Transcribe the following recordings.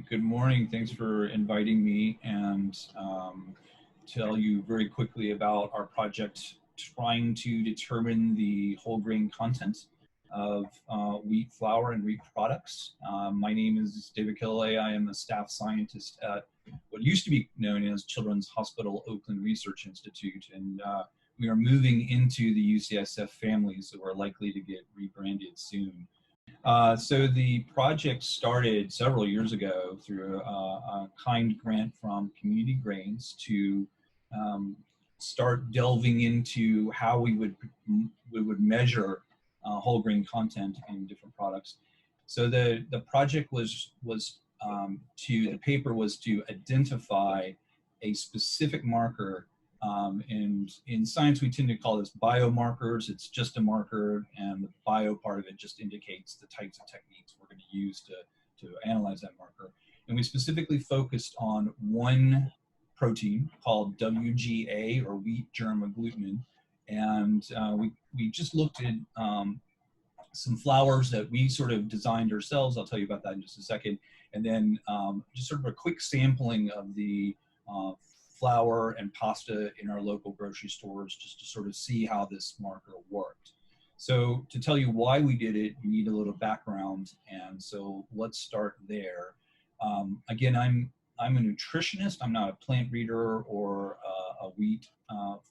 Good morning. Thanks for inviting me and tell you very quickly about our project trying to determine the whole grain content of wheat flour and wheat products. My name is David Killilea. I am a staff scientist at what used to be known as Children's Hospital Oakland Research Institute, and we are moving into the UCSF family, so we're likely to get rebranded soon. So the project started several years ago through a kind grant from Community Grains to start delving into how we would measure whole grain content in different products. So the project the paper was to identify a specific marker. And in science, we tend to call this biomarkers. It's just a marker, and the bio part of it just indicates the types of techniques we're going to use to analyze that marker. And we specifically focused on one protein called WGA, or wheat germ agglutinin. And we just looked at some flours that we sort of designed ourselves. I'll tell you about that in just a second. And then just sort of a quick sampling of the flour and pasta in our local grocery stores, just to sort of see how this marker worked. So to tell you why we did it, you need a little background, and so let's start there. Again, I'm a nutritionist. I'm not a plant reader or a wheat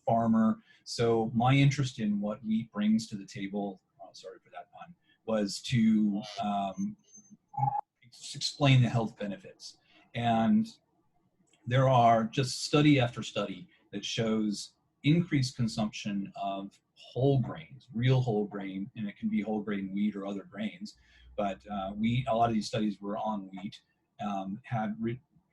farmer. So my interest in what wheat brings to the table, sorry for that pun, was to explain the health benefits. And there are just study after study that shows increased consumption of whole grains, real whole grain, and it can be whole grain wheat or other grains, but wheat, a lot of these studies were on wheat, had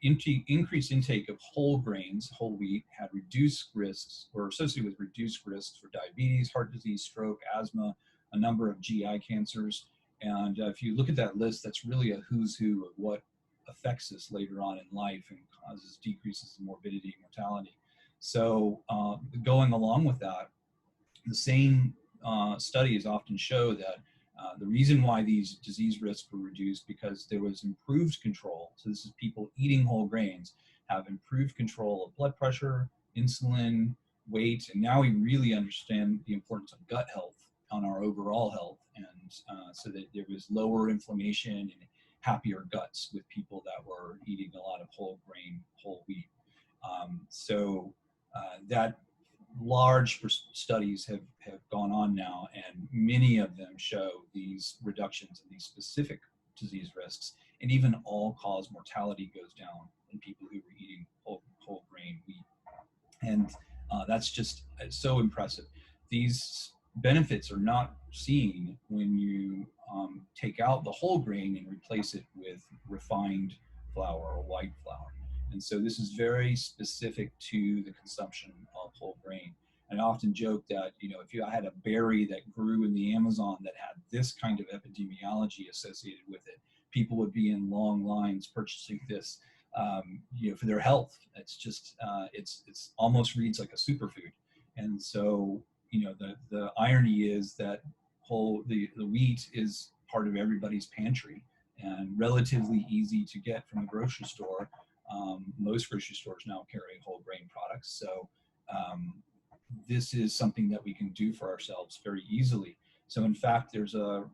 increased intake of whole grains, whole wheat, had reduced risks, or associated with reduced risks for diabetes, heart disease, stroke, asthma, a number of GI cancers. And if you look at that list, that's really a who's who of what affects us later on in life and causes decreases in morbidity and mortality. So going along with that, the same studies often show that the reason why these disease risks were reduced because there was improved control. So this is people eating whole grains have improved control of blood pressure, insulin, weight, and now we really understand the importance of gut health on our overall health. And so that there was lower inflammation and happier guts with people that were eating a lot of whole grain, whole wheat. That large studies have gone on now, and many of them show these reductions in these specific disease risks, and even all-cause mortality goes down in people who were eating whole grain wheat. And that's just so impressive. These benefits are not seen when you take out the whole grain and replace it with refined flour or white flour. And so this is very specific to the consumption of whole grain. And I often joke that, you know, if I had a berry that grew in the Amazon that had this kind of epidemiology associated with it, people would be in long lines purchasing this, you know, for their health. It's just, it's almost reads like a superfood. And so, you know, the irony is that the wheat is part of everybody's pantry and relatively easy to get from a grocery store. Most grocery stores now carry whole grain products. So this is something that we can do for ourselves very easily. So in fact, there's the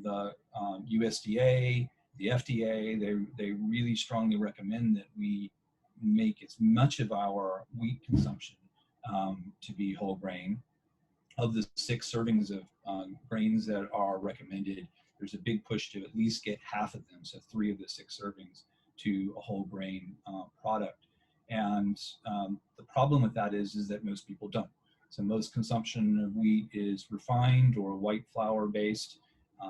USDA, the FDA, they really strongly recommend that we make as much of our wheat consumption to be whole grain. Of the 6 servings of grains that are recommended, there's a big push to at least get half of them, so 3 of the 6 servings, to a whole grain product. And the problem with that is that most people don't. So most consumption of wheat is refined or white flour based.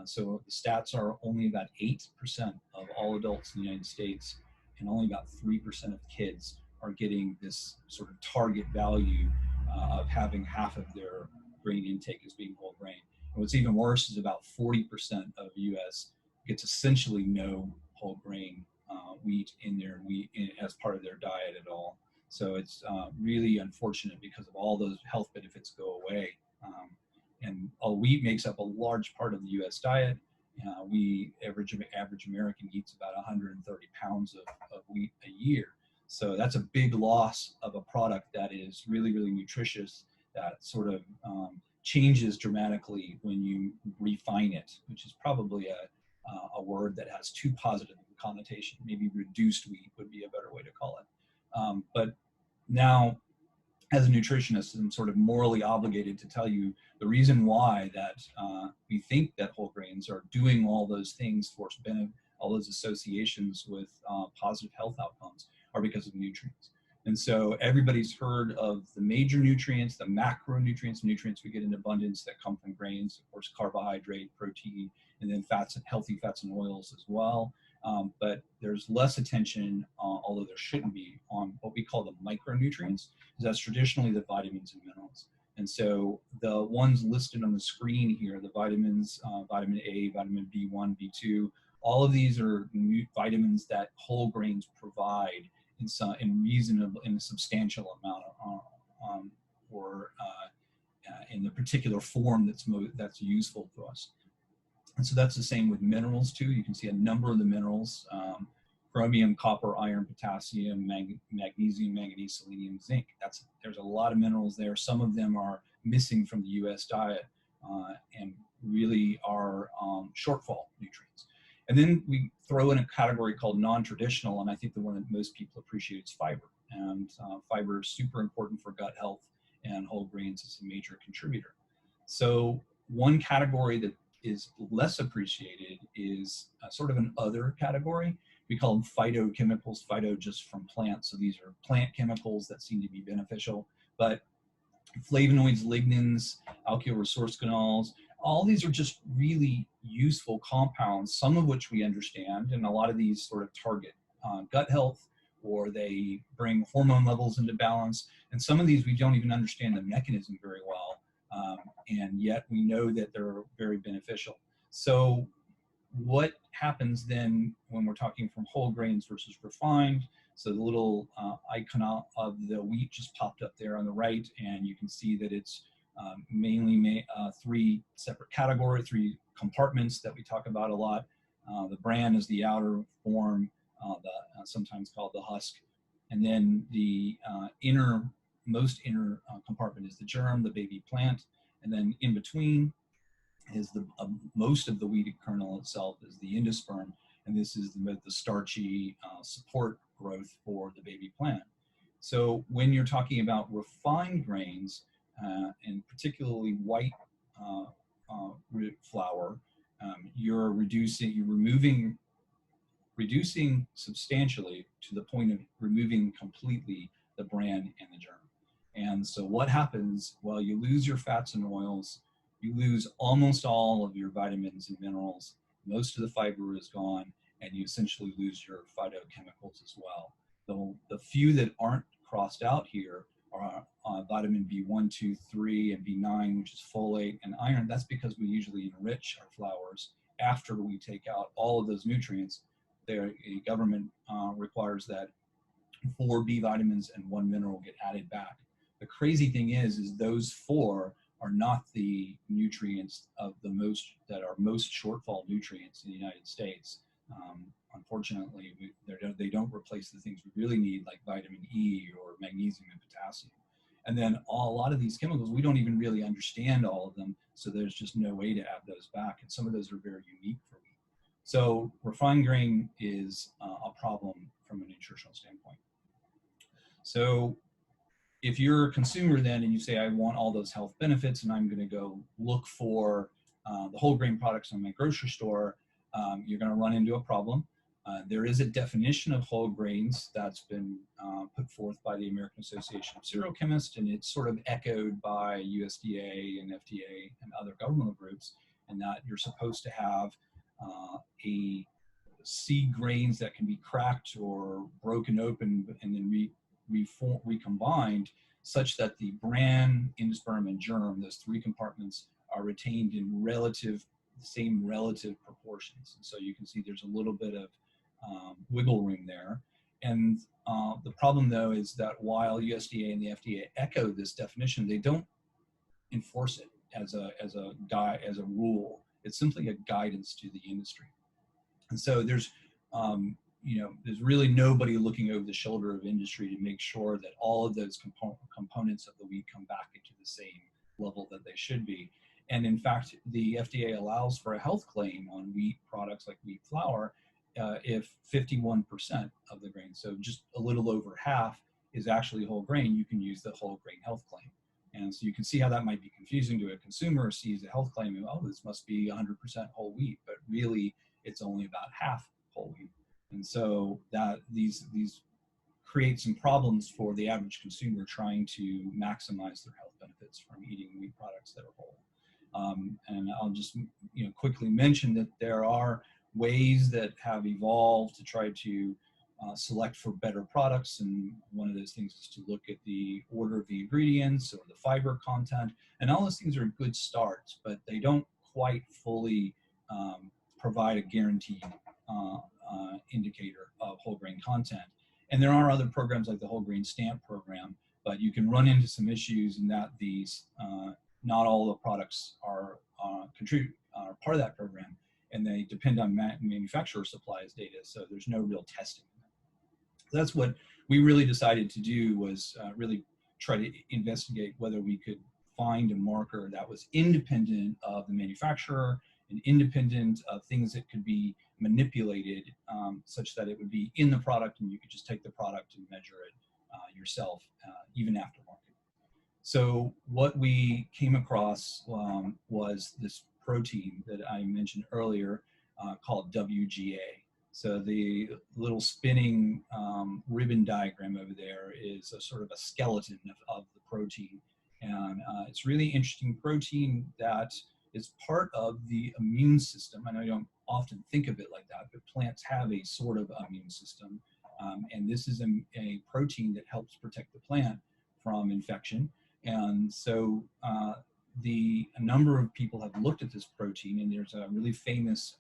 So the stats are only about 8% of all adults in the United States, and only about 3% of kids are getting this sort of target value of having half of their grain intake as being whole grain. And what's even worse is about 40% of the U.S. gets essentially no whole grain wheat in their as part of their diet at all. So it's really unfortunate because of all those health benefits go away. And wheat makes up a large part of the U.S. diet, Average American eats about 130 pounds of wheat a year. So that's a big loss of a product that is really, really nutritious, that sort of changes dramatically when you refine it, which is probably a word that has too positive a connotation. Maybe reduced wheat would be a better way to call it. But now, as a nutritionist, I'm sort of morally obligated to tell you the reason why that we think that whole grains are doing all those things for all those associations with positive health outcomes are because of nutrients. And so everybody's heard of the major nutrients, the macronutrients, nutrients we get in abundance that come from grains, of course, carbohydrate, protein, and then fats, healthy fats and oils as well. But there's less attention, although there shouldn't be, on what we call the micronutrients, because that's traditionally the vitamins and minerals. And so the ones listed on the screen here, the vitamins, vitamin A, vitamin B1, B2, all of these are vitamins that whole grains provide in a substantial amount, or in the particular form that's useful to us. And so that's the same with minerals too. You can see a number of the minerals: chromium, copper, iron, potassium, magnesium, manganese, selenium, zinc. There's a lot of minerals there. Some of them are missing from the U.S. diet and really are shortfall nutrients. And then we throw in a category called non-traditional, and I think the one that most people appreciate is fiber. And fiber is super important for gut health, and whole grains is a major contributor. So one category that is less appreciated is sort of an other category. We call them phytochemicals, phyto just from plants. So these are plant chemicals that seem to be beneficial, but flavonoids, lignans, alkyl ressourcenols, all these are just really useful compounds, some of which we understand, and a lot of these sort of target gut health, or they bring hormone levels into balance. And some of these we don't even understand the mechanism very well, and yet we know that they're very beneficial. So what happens then when we're talking from whole grains versus refined? So the little icon of the wheat just popped up there on the right, and you can see that it's mainly three separate categories, three compartments that we talk about a lot. The bran is the outer form, sometimes called the husk, and then the most inner compartment is the germ, the baby plant, and then in between is most of the wheat kernel itself is the endosperm, and this is the starchy support growth for the baby plant. So when you're talking about refined grains, and particularly white flour, you're reducing substantially to the point of removing completely the bran and the germ. And so what happens? Well, you lose your fats and oils, you lose almost all of your vitamins and minerals, most of the fiber is gone, and you essentially lose your phytochemicals as well. The few that aren't crossed out here are vitamin B1, 2, 3, and B9, which is folate and iron. That's because we usually enrich our flours after we take out all of those nutrients. The government requires that 4 B vitamins and 1 mineral get added back. The crazy thing is those 4 are not the nutrients that are most shortfall nutrients in the United States. Unfortunately, they don't replace the things we really need, like vitamin E or magnesium and potassium. And then a lot of these chemicals, we don't even really understand all of them, so there's just no way to add those back. And some of those are very unique for wheat. So refined grain is a problem from a nutritional standpoint. So if you're a consumer then and you say, I want all those health benefits and I'm going to go look for the whole grain products in my grocery store, you're going to run into a problem. There is a definition of whole grains that's been put forth by the American Association of Cereal Chemists, and it's sort of echoed by USDA and FDA and other governmental groups, and that you're supposed to have seed grains that can be cracked or broken open and then recombined, such that the bran, endosperm, and germ, those 3 compartments, are retained in same relative proportions. And so you can see there's a little bit of wiggle room there. And the problem, though, is that while USDA and the FDA echo this definition, they don't enforce it as a rule. It's simply a guidance to the industry. And so there's, there's really nobody looking over the shoulder of industry to make sure that all of those components of the wheat come back into the same level that they should be. And in fact, the FDA allows for a health claim on wheat products like wheat flour if 51% of the grain, so just a little over half, is actually whole grain. You can use the whole grain health claim. And so you can see how that might be confusing to a consumer, sees a health claim and, oh, this must be 100% whole wheat, but really it's only about half whole wheat. And so that these create some problems for the average consumer trying to maximize their health benefits from eating wheat products that are whole. And I'll just quickly mention that there are ways that have evolved to try to select for better products, and one of those things is to look at the order of the ingredients or the fiber content, and all those things are good starts, but they don't quite fully provide a guaranteed indicator of whole grain content. And there are other programs like the whole grain stamp program, but you can run into some issues in that these not all the products are part of that program, and they depend on manufacturer supplies data, so there's no real testing. That's what we really decided to do, was really try to investigate whether we could find a marker that was independent of the manufacturer and independent of things that could be manipulated, such that it would be in the product and you could just take the product and measure it yourself, even aftermarket. So what we came across was this protein that I mentioned earlier called WGA. So the little spinning ribbon diagram over there is a sort of a skeleton of the protein. And it's really interesting protein that is part of the immune system. I know you don't often think of it like that, but plants have a sort of immune system. And this is a protein that helps protect the plant from infection. And so a number of people have looked at this protein, and there's a really famous,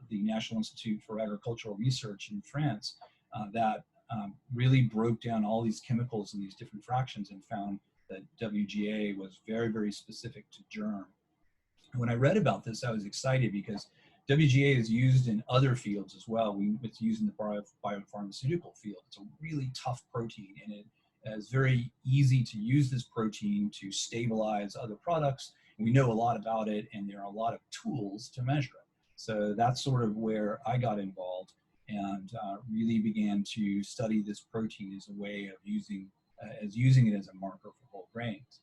the National Institute for Agricultural Research in France, that really broke down all these chemicals in these different fractions and found that WGA was very, very specific to germ. And when I read about this, I was excited because WGA is used in other fields as well. It's used in the biopharmaceutical field. It's a really tough protein, and it is very easy to use this protein to stabilize other products. We know a lot about it, and there are a lot of tools to measure it. So that's sort of where I got involved and really began to study this protein as a way of using it as a marker for whole grains.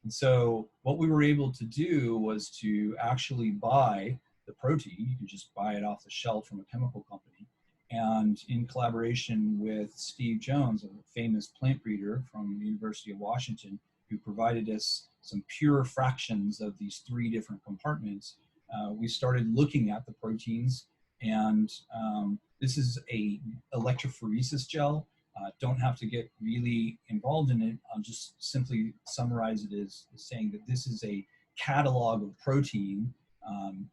And so what we were able to do was to actually buy the protein. You can just buy it off the shelf from a chemical company. And in collaboration with Steve Jones, a famous plant breeder from the University of Washington, who provided us some pure fractions of these 3 different compartments, we started looking at the proteins. And this is a electrophoresis gel. Don't have to get really involved in it. I'll just simply summarize it as saying that this is a catalog of protein.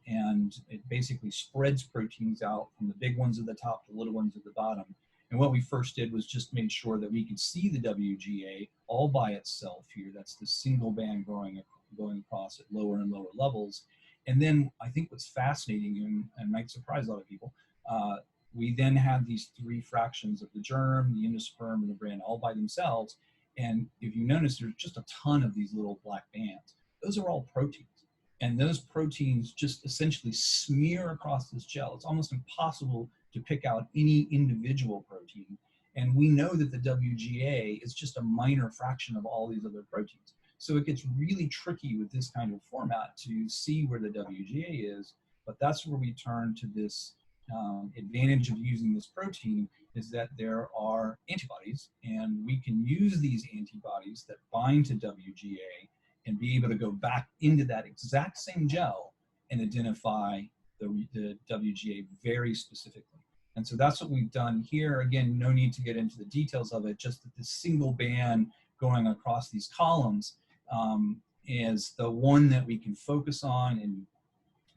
And it basically spreads proteins out from the big ones at the top to the little ones at the bottom. And what we first did was just make sure that we could see the WGA all by itself here. That's the single band going across at lower and lower levels. And then I think what's fascinating and might surprise a lot of people, we then have these 3 fractions of the germ, the endosperm, and the bran all by themselves. And if you notice, there's just a ton of these little black bands. Those are all proteins. And those proteins just essentially smear across this gel. It's almost impossible to pick out any individual protein. And we know that the WGA is just a minor fraction of all these other proteins. So it gets really tricky with this kind of format to see where the WGA is. But that's where we turn to this advantage of using this protein, is that there are antibodies, and we can use these antibodies that bind to WGA and be able to go back into that exact same gel and identify the WGA very specifically. And so that's what we've done here. Again, no need to get into the details of it, just that this single band going across these columns is the one that we can focus on. And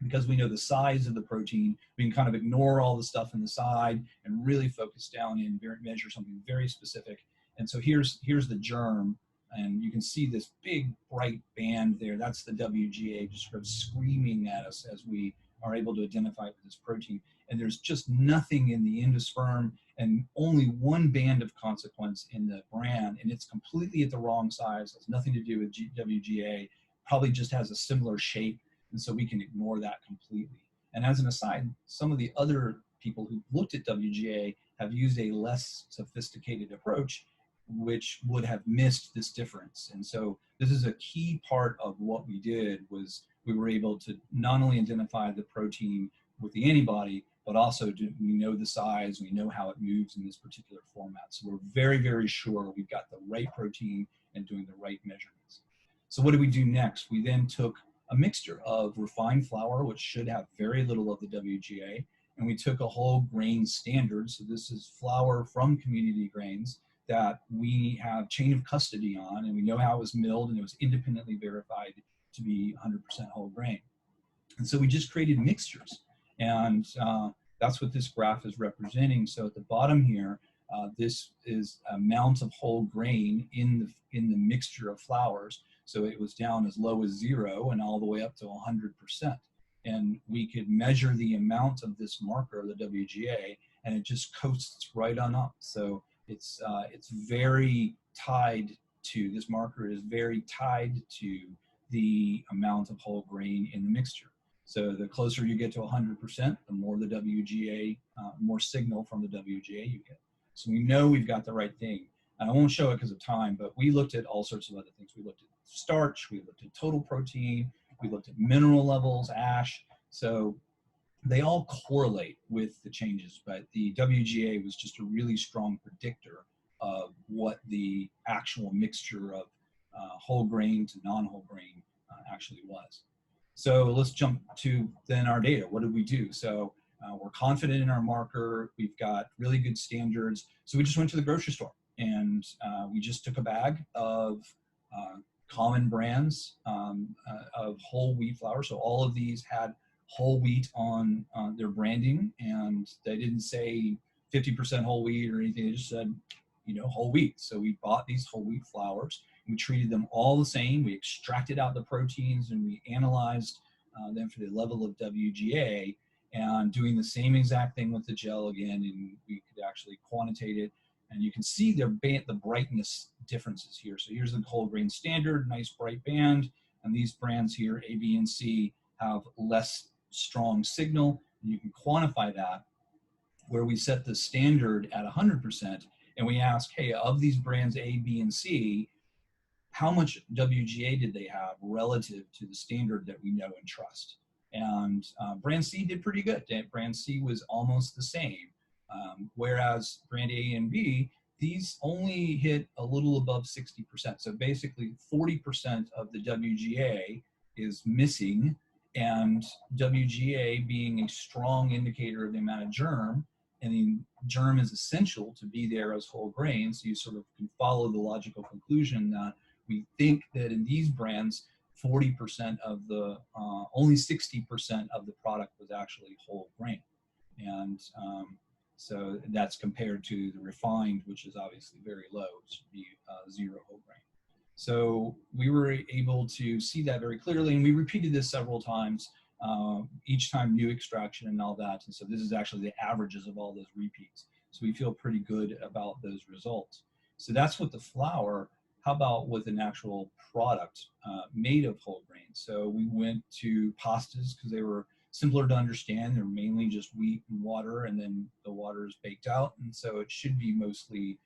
because we know the size of the protein, we can kind of ignore all the stuff in the side and really focus down and measure something very specific. And so here's the germ And you can see this big bright band there. That's the WGA just sort of screaming at us as we are able to identify with this protein. And there's just nothing in the endosperm and only one band of consequence in the bran, and it's completely at the wrong size. Has nothing to do with WGA, probably just has a similar shape, and so we can ignore that completely. And as an aside, some of the other people who looked at WGA have used a less sophisticated approach, which would have missed this difference. And so this is a key part of what we did, was we were able to not only identify the protein with the antibody, but also we know the size, we know how it moves in this particular format. So we're very, very sure we've got the right protein and doing the right measurements. So what did we do next? We then took a mixture of refined flour, which should have very little of the WGA, and we took a whole grain standard. So this is flour from community grains that we have chain of custody on, and we know how it was milled, and it was independently verified to be 100% whole grain. And so we just created mixtures. And that's what this graph is representing. So at the bottom here, this is amount of whole grain in the mixture of flours. So it was down as low as 0 and all the way up to 100%. And we could measure the amount of this marker, the WGA, and it just coasts right on up. So it's very tied to, this marker is very tied to the amount of whole grain in the mixture. So the closer you get to 100%, the more the WGA, more signal from the WGA you get. So we know we've got the right thing. And I won't show it because of time, but we looked at all sorts of other things. We looked at starch, we looked at total protein, we looked at mineral levels, ash. So they all correlate with the changes, but the WGA was just a really strong predictor of what the actual mixture of whole grain to non-whole grain actually was. So let's jump to then our data. What did we do? So we're confident in our marker. We've got really good standards. So we just went to the grocery store and we just took a bag of common brands of whole wheat flour. So all of these had whole wheat on their branding, and they didn't say 50% whole wheat or anything. They just said, you know, whole wheat. So we bought these whole wheat flours. We treated them all the same. We extracted out the proteins and we analyzed them for the level of WGA, and doing the same exact thing with the gel again, and we could actually quantitate it. And you can see the brightness differences here. So here's the whole grain standard, nice bright band, and these brands here, A, B, and C, have less strong signal. And you can quantify that, where we set the standard at 100%, and we ask, hey, of these brands A, B, and C, how much WGA did they have relative to the standard that we know and trust? And brand C did pretty good. Brand C was almost the same. Whereas brand A and B, these only hit a little above 60%. So basically 40% of the WGA is missing, and WGA being a strong indicator of the amount of germ, and the germ is essential to be there as whole grain. So you sort of can follow the logical conclusion that we think that in these brands, 40% of the, only 60% of the product was actually whole grain. And so that's compared to the refined, which is obviously very low, it should be 0 whole grain. So we were able to see that very clearly, and we repeated this several times, each time new extraction and all that. And so this is actually the averages of all those repeats. So we feel pretty good about those results. So that's with the flour. How about with an actual product made of whole grain? So we went to pastas because they were simpler to understand. They're mainly just wheat and water, and then the water is baked out. And so it should be mostly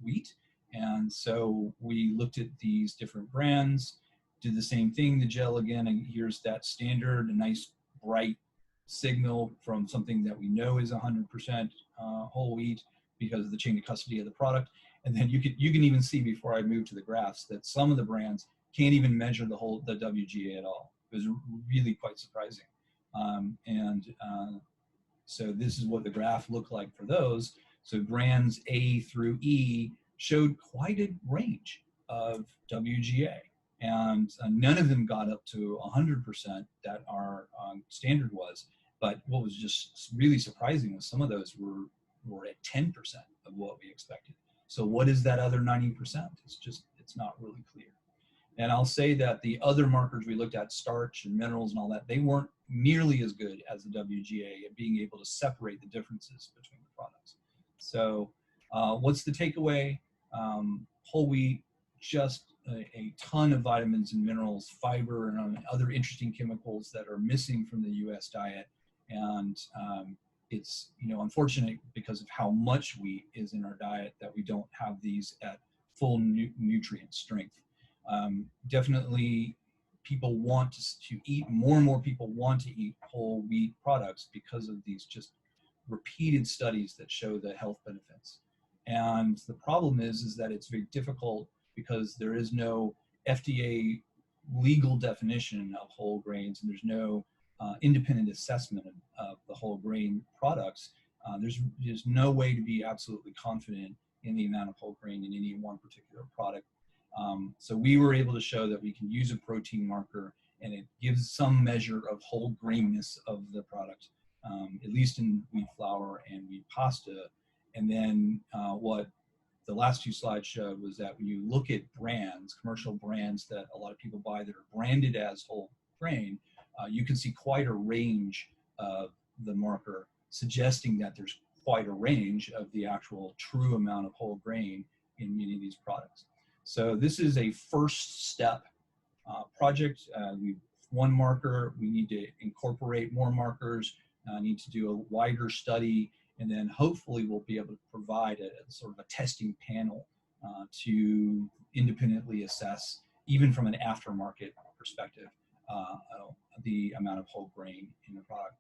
wheat. And so we looked at these different brands, did the same thing, the gel again, and here's that standard, a nice bright signal from something that we know is 100% whole wheat because of the chain of custody of the product. And then you can even see, before I move to the graphs, that some of the brands can't even measure the WGA at all. It was really quite surprising. So this is what the graph looked like for those. So brands A through E showed quite a range of WGA, and none of them got up to 100% that our standard was. But what was just really surprising was some of those were at 10% of what we expected. So what is that other 90%? It's it's not really clear. And I'll say that the other markers we looked at, starch and minerals and all that, they weren't nearly as good as the WGA at being able to separate the differences between the products. So what's the takeaway? Whole wheat, just a ton of vitamins and minerals, fiber, and other interesting chemicals that are missing from the US diet. And it's, you know, unfortunate because of how much wheat is in our diet that we don't have these at full nutrient strength. Definitely people want to eat, more and more people want to eat whole wheat products because of these just repeated studies that show the health benefits. And the problem is that it's very difficult because there is no FDA legal definition of whole grains, and there's no independent assessment of the whole grain products. There's no way to be absolutely confident in the amount of whole grain in any one particular product. So we were able to show that we can use a protein marker, and it gives some measure of whole grainness of the product, at least in wheat flour and wheat pasta. And then what the last two slides showed was that when you look at brands, commercial brands that a lot of people buy that are branded as whole grain, you can see quite a range of the marker, suggesting that there's quite a range of the actual true amount of whole grain in many of these products. So this is a first step project. We've one marker, we need to incorporate more markers, need to do a wider study, and then hopefully we'll be able to provide a sort of a testing panel to independently assess, even from an aftermarket perspective, the amount of whole grain in the product.